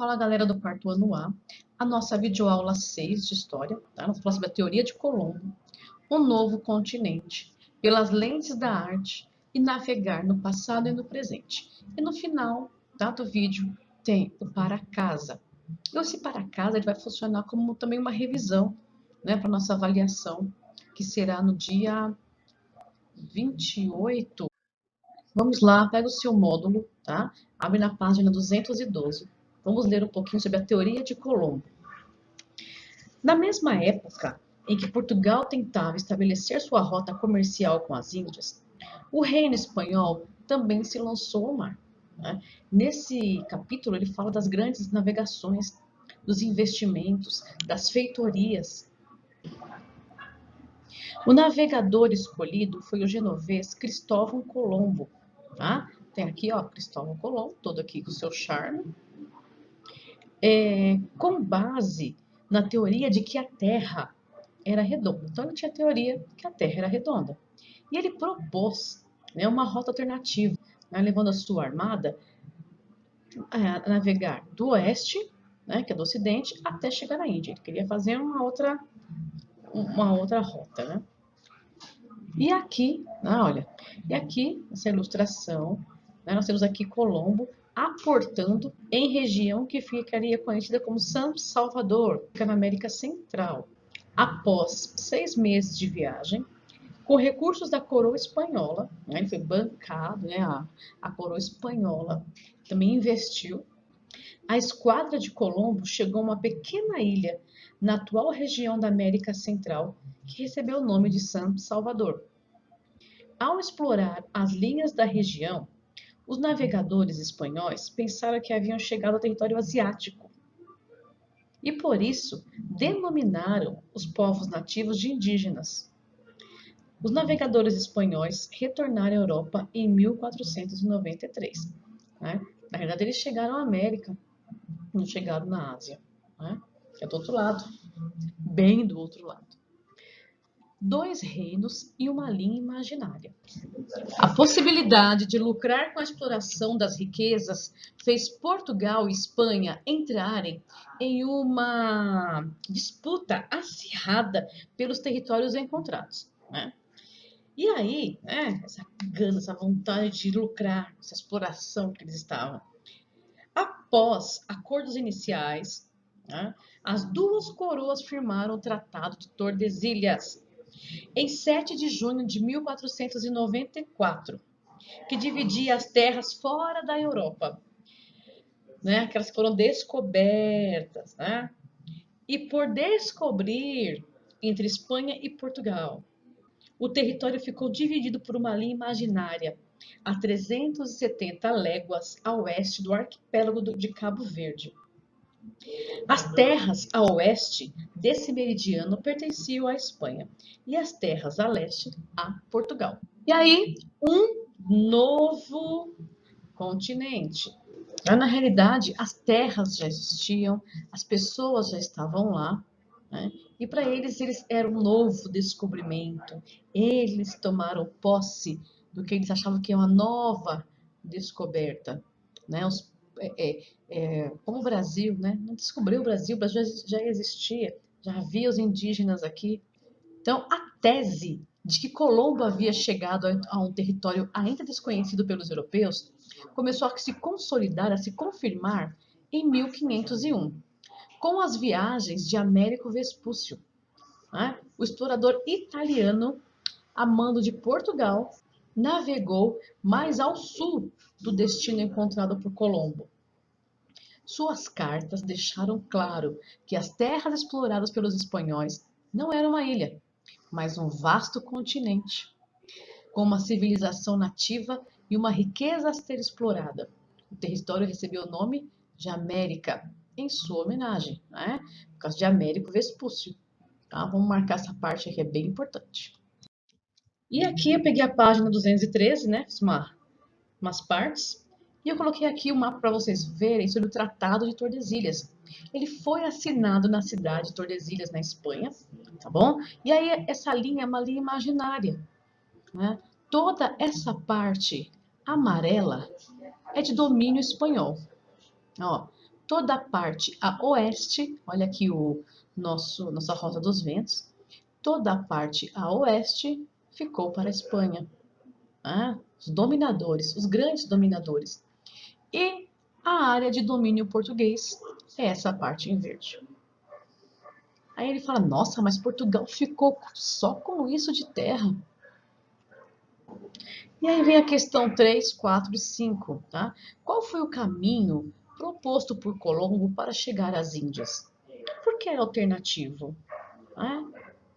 Fala galera do quarto ano a nossa videoaula 6 de História, tá? Nós falamos sobre a teoria de Colombo, um novo continente, pelas lentes da arte e navegar no passado e no presente. E no final, tá, do vídeo tem o para casa. E esse para casa ele vai funcionar como também uma revisão, né, para nossa avaliação, que será no dia 28. Vamos lá, pega o seu módulo, tá? Abre na página 212. Vamos ler um pouquinho sobre a teoria de Colombo. Na mesma época em que Portugal tentava estabelecer sua rota comercial com as Índias, o reino espanhol também se lançou ao mar, né? Nesse capítulo ele fala das grandes navegações, dos investimentos, das feitorias. O navegador escolhido foi o genovês Cristóvão Colombo, tá? Tem aqui, ó, Cristóvão Colombo, todo aqui com o seu charme. Com base na teoria de que a Terra era redonda. Então, ele tinha a teoria que a Terra era redonda. E ele propôs, né, uma rota alternativa, né, levando a sua armada a navegar do oeste, né, que é do ocidente, até chegar na Índia. Ele queria fazer uma outra rota, né? E aqui, olha, e aqui, nessa ilustração, né, nós temos aqui Colombo aportando em região que ficaria conhecida como San Salvador, fica na América Central. Após 6 meses de viagem, com recursos da coroa espanhola, né, ele foi bancado, né, a coroa espanhola também investiu, a esquadra de Colombo chegou a uma pequena ilha na atual região da América Central, que recebeu o nome de San Salvador. Ao explorar as linhas da região, os navegadores espanhóis pensaram que haviam chegado ao território asiático e, por isso, denominaram os povos nativos de indígenas. Os navegadores espanhóis retornaram à Europa em 1493. Né? Na verdade, eles chegaram à América, não chegaram na Ásia, né? Que é do outro lado, bem do outro lado. 2 reinos e uma linha imaginária. A possibilidade de lucrar com a exploração das riquezas fez Portugal e Espanha entrarem em uma disputa acirrada pelos territórios encontrados, né? E aí, essa gana, essa vontade de lucrar, essa exploração que eles estavam. Após acordos iniciais, né, as duas coroas firmaram o Tratado de Tordesilhas, em 7 de junho de 1494, que dividia as terras fora da Europa, né, aquelas que foram descobertas, né, e por descobrir entre Espanha e Portugal. O território ficou dividido por uma linha imaginária a 370 léguas a oeste do arquipélago de Cabo Verde. As terras a oeste desse meridiano pertenciam à Espanha e as terras a leste a Portugal. E aí, um novo continente. Na realidade, as terras já existiam, as pessoas já estavam lá, né? E para eles era um novo descobrimento. Eles tomaram posse do que eles achavam que é uma nova descoberta, né? Como o Brasil, né? Não descobriu o Brasil já existia, já havia os indígenas aqui. Então, a tese de que Colombo havia chegado a um território ainda desconhecido pelos europeus começou a se consolidar, a se confirmar em 1501, com as viagens de Américo Vespúcio, né? O explorador italiano, a mando de Portugal, navegou mais ao sul do destino encontrado por Colombo. Suas cartas deixaram claro que as terras exploradas pelos espanhóis não eram uma ilha, mas um vasto continente, com uma civilização nativa e uma riqueza a ser explorada. O território recebeu o nome de América, em sua homenagem, né? Por causa de Américo Vespúcio. Tá? Vamos marcar essa parte aqui, é bem importante. E aqui eu peguei a página 213, né? Fiz umas partes. E eu coloquei aqui o mapa para vocês verem sobre o Tratado de Tordesilhas. Ele foi assinado na cidade de Tordesilhas, na Espanha, tá bom? E aí essa linha é uma linha imaginária, né? Toda essa parte amarela é de domínio espanhol. Ó, toda a parte a oeste, olha aqui nossa rota dos ventos, toda a parte a oeste ficou para a Espanha. Os dominadores, os grandes dominadores. E a área de domínio português é essa parte em verde. Aí ele fala, nossa, mas Portugal ficou só com isso de terra. E aí vem a questão 3, 4 e 5. Tá? Qual foi o caminho proposto por Colombo para chegar às Índias? Por que era alternativo?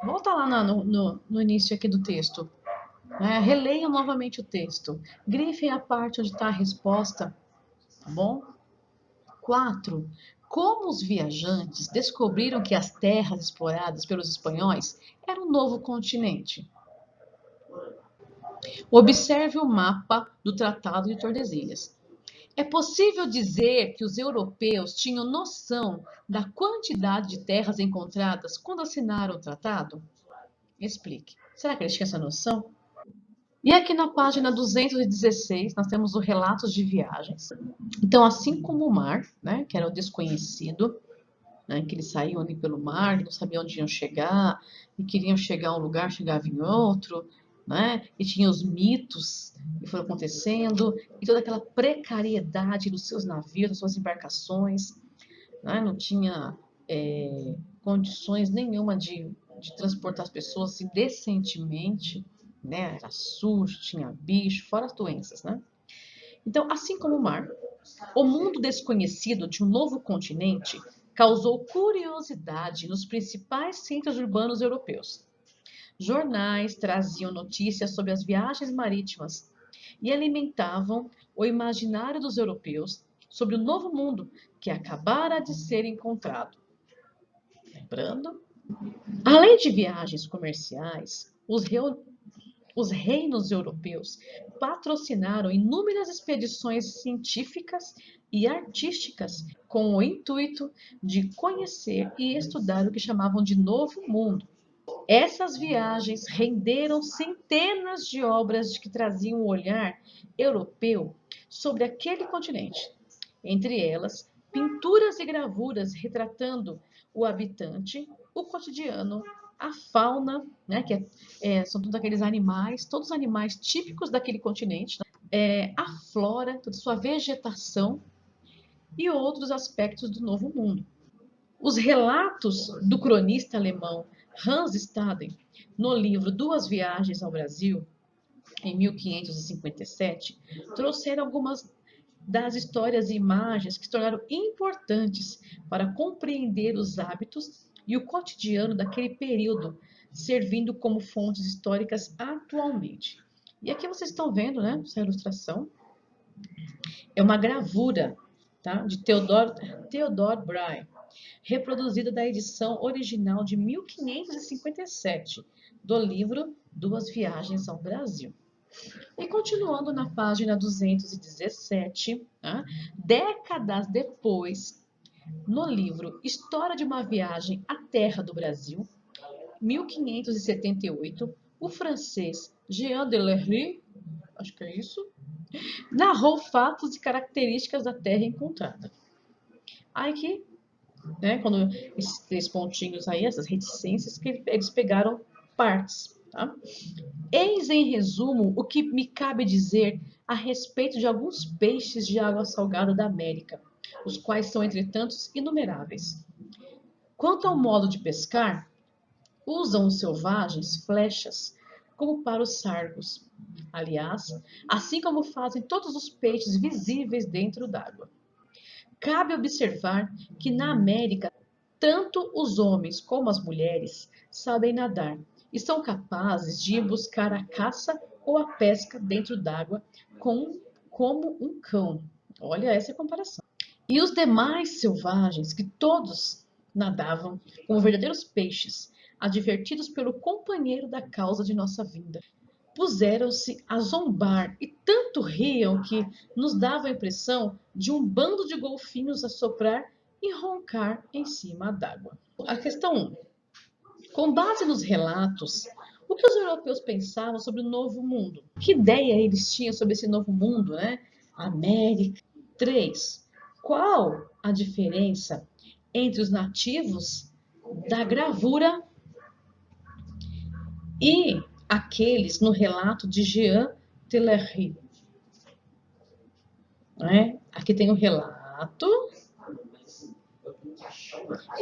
Volta lá no início aqui do texto. Releiam novamente o texto. Grifem a parte onde está a resposta. Tá bom? 4. Como os viajantes descobriram que as terras exploradas pelos espanhóis eram um novo continente? Observe o mapa do Tratado de Tordesilhas. É possível dizer que os europeus tinham noção da quantidade de terras encontradas quando assinaram o tratado? Explique. Será que eles tinham essa noção? E aqui na página 216, nós temos os relatos de viagens. Então, assim como o mar, né, que era o desconhecido, né, que eles saíam ali pelo mar, não sabiam onde iam chegar, e queriam chegar a um lugar, chegavam em outro, né, e tinha os mitos que foram acontecendo, e toda aquela precariedade dos seus navios, das suas embarcações, né, não tinha condições nenhuma de transportar as pessoas assim, decentemente, né, era sujo, tinha bicho, fora as doenças, né? Então, assim como o mar, o mundo desconhecido de um novo continente causou curiosidade nos principais centros urbanos europeus. Jornais traziam notícias sobre as viagens marítimas e alimentavam o imaginário dos europeus sobre o novo mundo que acabara de ser encontrado. Lembrando? Além de viagens comerciais, os reinos europeus patrocinaram inúmeras expedições científicas e artísticas com o intuito de conhecer e estudar o que chamavam de Novo Mundo. Essas viagens renderam centenas de obras que traziam o olhar europeu sobre aquele continente. Entre elas, pinturas e gravuras retratando o habitante, o cotidiano, a fauna, né, são todos aqueles animais, todos os animais típicos daquele continente, a flora, toda sua vegetação e outros aspectos do Novo Mundo. Os relatos do cronista alemão Hans Staden, no livro Duas Viagens ao Brasil, em 1557, trouxeram algumas das histórias e imagens que se tornaram importantes para compreender os hábitos e o cotidiano daquele período, servindo como fontes históricas atualmente. E aqui vocês estão vendo, né, essa ilustração, é uma gravura, tá, de Theodor Brahe, reproduzida da edição original de 1557 do livro Duas Viagens ao Brasil. E continuando na página 217, tá? Décadas depois, no livro História de uma Viagem à Terra do Brasil, 1578, o francês Jean de Lery, acho que é isso, narrou fatos e características da terra encontrada. Aí que, né, quando esses três pontinhos aí, essas reticências, que eles pegaram partes, tá? Eis em resumo o que me cabe dizer a respeito de alguns peixes de água salgada da América, os quais são, entretanto, inumeráveis. Quanto ao modo de pescar, usam os selvagens flechas como para os sargos. Aliás, assim como fazem todos os peixes visíveis dentro d'água. Cabe observar que na América, tanto os homens como as mulheres sabem nadar e são capazes de ir buscar a caça ou a pesca dentro d'água como um cão. Olha essa comparação. E os demais selvagens, que todos nadavam como verdadeiros peixes, advertidos pelo companheiro da causa de nossa vinda, puseram-se a zombar e tanto riam que nos dava a impressão de um bando de golfinhos a soprar e roncar em cima d'água. A questão 1. Com base nos relatos, o que os europeus pensavam sobre o Novo Mundo? Que ideia eles tinham sobre esse Novo Mundo, né? América. 3. Qual a diferença entre os nativos da gravura e aqueles no relato de Jean Telery? Né? Aqui tem o relato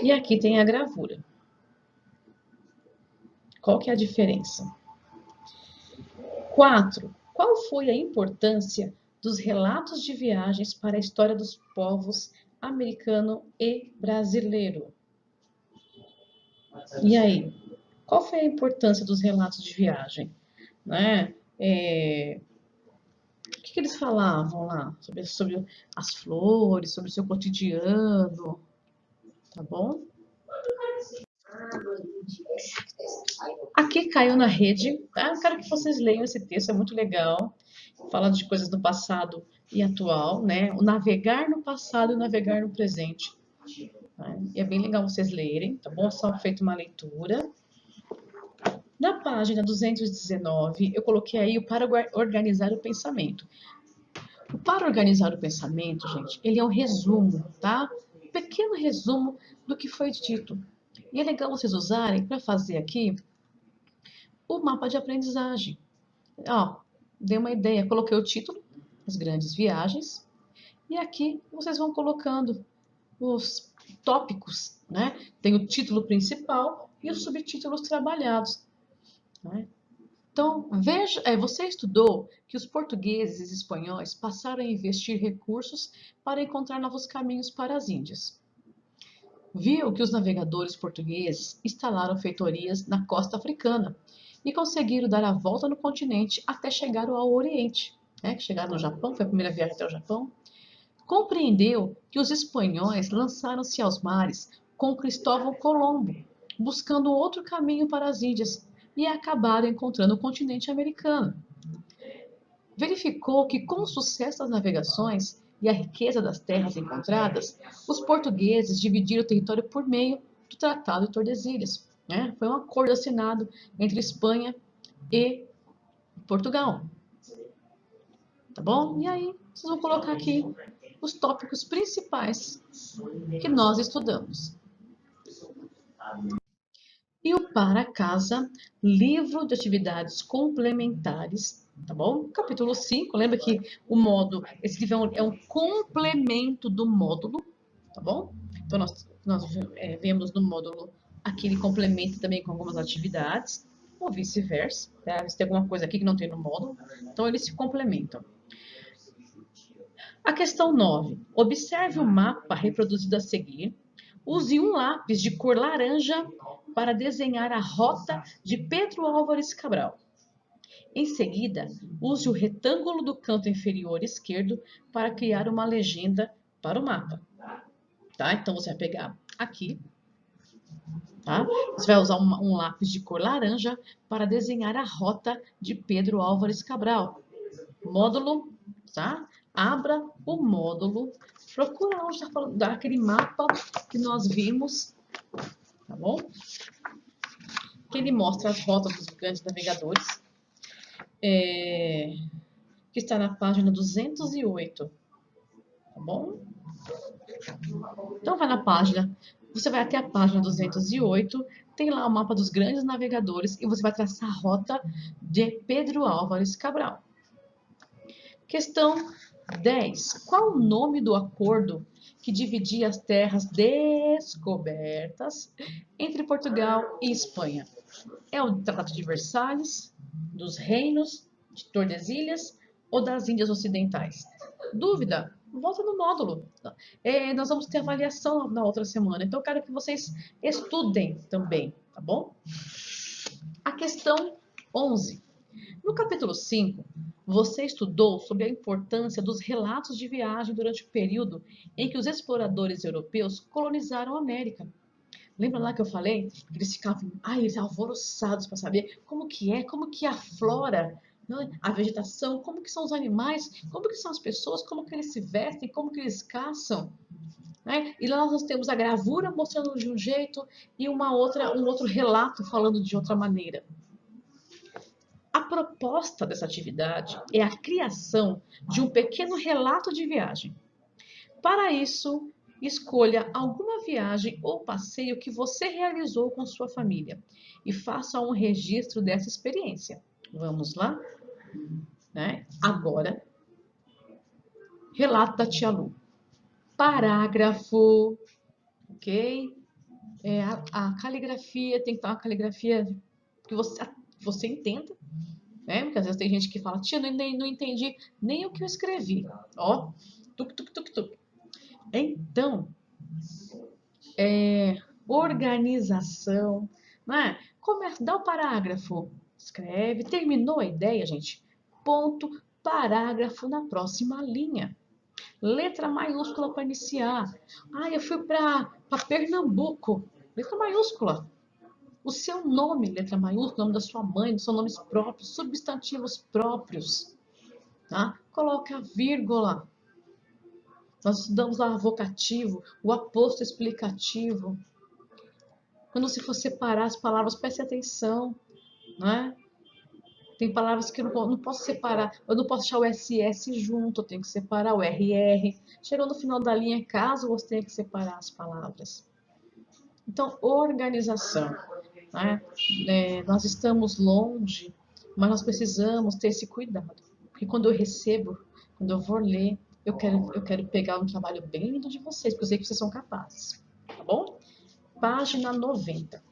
e aqui tem a gravura. Qual que é a diferença? 4. Qual foi a importância dos relatos de viagens para a história dos povos americano e brasileiro? E aí? Qual foi a importância dos relatos de viagem? Né? O que eles falavam lá? Sobre as flores, sobre o seu cotidiano, tá bom? Aqui caiu na rede, tá? Eu quero que vocês leiam esse texto, é muito legal. Fala de coisas do passado e atual, né? O navegar no passado e o navegar no presente. Tá? E é bem legal vocês lerem, tá bom? Só feito uma leitura. Na página 219, eu coloquei aí o para organizar o pensamento. O para organizar o pensamento, gente, ele é um resumo, tá? Um pequeno resumo do que foi dito. E é legal vocês usarem para fazer aqui o mapa de aprendizagem. Ó, dei uma ideia, coloquei o título, as grandes viagens, e aqui vocês vão colocando os tópicos, né? Tem o título principal e os subtítulos trabalhados, né? Então, veja, você estudou que os portugueses e espanhóis passaram a investir recursos para encontrar novos caminhos para as Índias. Viu que os navegadores portugueses instalaram feitorias na costa africana e conseguiram dar a volta no continente até chegar ao Oriente, né? Que chegaram no Japão, foi a primeira viagem até o Japão. Compreendeu que os espanhóis lançaram-se aos mares com Cristóvão Colombo, buscando outro caminho para as Índias, e acabaram encontrando o continente americano. Verificou que, com o sucesso das navegações e a riqueza das terras encontradas, os portugueses dividiram o território por meio do Tratado de Tordesilhas. Né? Foi um acordo assinado entre Espanha e Portugal. Tá bom? E aí, vocês vão colocar aqui os tópicos principais que nós estudamos. E o para casa, livro de atividades complementares, tá bom? Capítulo 5, lembra que o módulo, esse livro é um complemento do módulo, tá bom? Então, nós vemos no módulo aquele complemento também com algumas atividades, ou vice-versa, tá? Se tem alguma coisa aqui que não tem no módulo, então eles se complementam. A questão 9. Observe o mapa reproduzido a seguir. Use um lápis de cor laranja para desenhar a rota de Pedro Álvares Cabral. Em seguida, use o retângulo do canto inferior esquerdo para criar uma legenda para o mapa. Tá? Então, você vai pegar aqui, tá? Você vai usar um lápis de cor laranja para desenhar a rota de Pedro Álvares Cabral. Módulo, tá? Abra o módulo, procura onde está falando daquele mapa que nós vimos, tá bom? Que ele mostra as rotas dos grandes navegadores, que está na página 208, tá bom? Então vai na página, você vai até a página 208, tem lá o mapa dos grandes navegadores e você vai traçar a rota de Pedro Álvares Cabral. Questão 10. Qual o nome do acordo que dividia as terras descobertas entre Portugal e Espanha? É o Tratado de Versalhes, dos Reinos de Tordesilhas ou das Índias Ocidentais? Dúvida? Volta no módulo. Nós vamos ter avaliação na outra semana, então eu quero que vocês estudem também, tá bom? A questão 11. No capítulo 5, você estudou sobre a importância dos relatos de viagem durante o período em que os exploradores europeus colonizaram a América. Lembra lá que eu falei que eles ficavam eles alvoroçados para saber como que é a flora, né? A vegetação, como que são os animais, como que são as pessoas, como que eles se vestem, como que eles caçam. Né? E lá nós temos a gravura mostrando de um jeito e um outro relato falando de outra maneira. A proposta dessa atividade é a criação de um pequeno relato de viagem. Para isso, escolha alguma viagem ou passeio que você realizou com sua família e faça um registro dessa experiência. Vamos lá? Né? Agora, relato da tia Lu. Parágrafo, ok? A caligrafia tem que estar uma caligrafia que você entenda, né? Porque às vezes tem gente que fala, tia, não entendi nem o que eu escrevi. Ó, tuc, tuc, tuc, tuc. Então, organização, né? Começa, dá o parágrafo, escreve, terminou a ideia, gente, ponto, parágrafo na próxima linha. Letra maiúscula para iniciar. Ah, eu fui para Pernambuco. Letra maiúscula. O seu nome, letra maiúscula, o nome da sua mãe, os seus nomes próprios, substantivos próprios. Tá? Coloca a vírgula. Nós estudamos lá o vocativo, o aposto explicativo. Quando você for separar as palavras, preste atenção. Né? Tem palavras que eu não posso separar. Eu não posso deixar o SS junto, eu tenho que separar o RR. Chegou no final da linha, caso você tenha que separar as palavras. Então, organização. Né? Nós estamos longe, mas nós precisamos ter esse cuidado. Porque quando eu recebo, quando eu vou ler, eu quero pegar um trabalho bem lindo de vocês, porque eu sei que vocês são capazes. Tá bom? Página 90.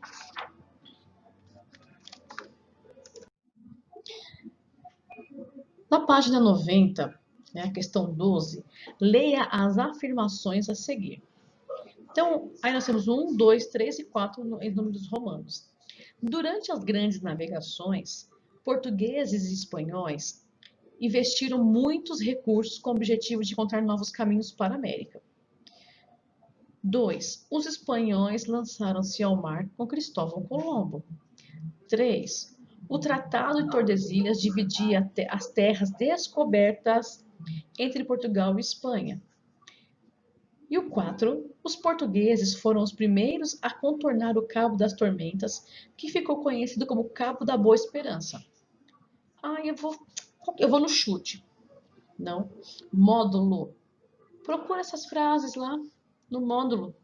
Na página 90, né, a questão 12, leia as afirmações a seguir. Então, aí nós temos 1, 2, 3 e 4 em números romanos. Durante as grandes navegações, portugueses e espanhóis investiram muitos recursos com o objetivo de encontrar novos caminhos para a América. 2. Os espanhóis lançaram-se ao mar com Cristóvão Colombo. 3. O Tratado de Tordesilhas dividia as terras descobertas entre Portugal e Espanha. E o 4. Os portugueses foram os primeiros a contornar o Cabo das Tormentas, que ficou conhecido como Cabo da Boa Esperança. Eu vou no chute. Não. Módulo. Procura essas frases lá no módulo,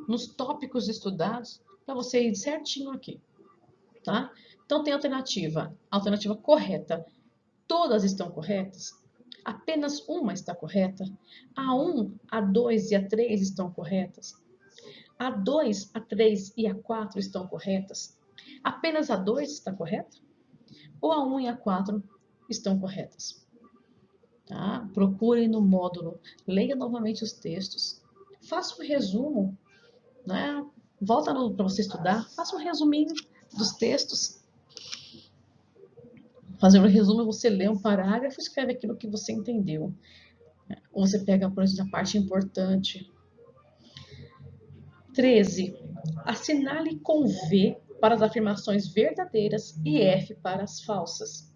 nos tópicos estudados, para você ir certinho aqui. Tá? Então tem alternativa. Alternativa correta. Todas estão corretas? Apenas uma está correta? A 1, a 2 e a 3 estão corretas? A 2, a 3 e a 4 estão corretas? Apenas a 2 está correta? Ou a 1 e a 4 estão corretas? Tá? Procurem no módulo, leia novamente os textos, faça um resumo, né? Volta para você estudar, faça um resuminho dos textos. Fazendo um resumo, você lê um parágrafo e escreve aquilo que você entendeu. Ou você pega, por exemplo, a parte importante. 13. Assinale com V para as afirmações verdadeiras e F para as falsas.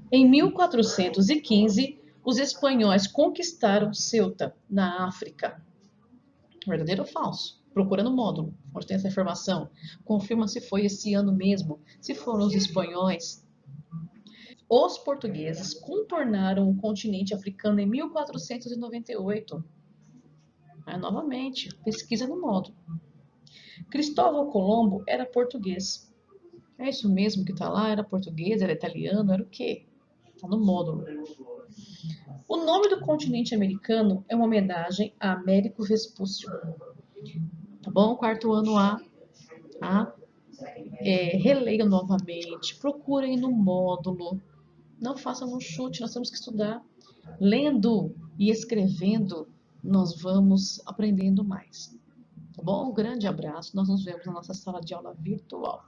Em 1415, os espanhóis conquistaram Ceuta, na África. Verdadeiro ou falso? Procura no módulo, onde tem essa informação. Confirma se foi esse ano mesmo, se foram os espanhóis. Os portugueses contornaram o continente africano em 1498. Novamente, pesquisa no módulo. Cristóvão Colombo era português. É isso mesmo que está lá? Era português, era italiano, era o quê? Está no módulo. O nome do continente americano é uma homenagem a Américo Vespúcio. Tá bom? Quarto ano A. Tá? Releiam novamente, procurem no módulo. Não façam um chute, nós temos que estudar. Lendo e escrevendo, nós vamos aprendendo mais. Tá bom? Um grande abraço. Nós nos vemos na nossa sala de aula virtual.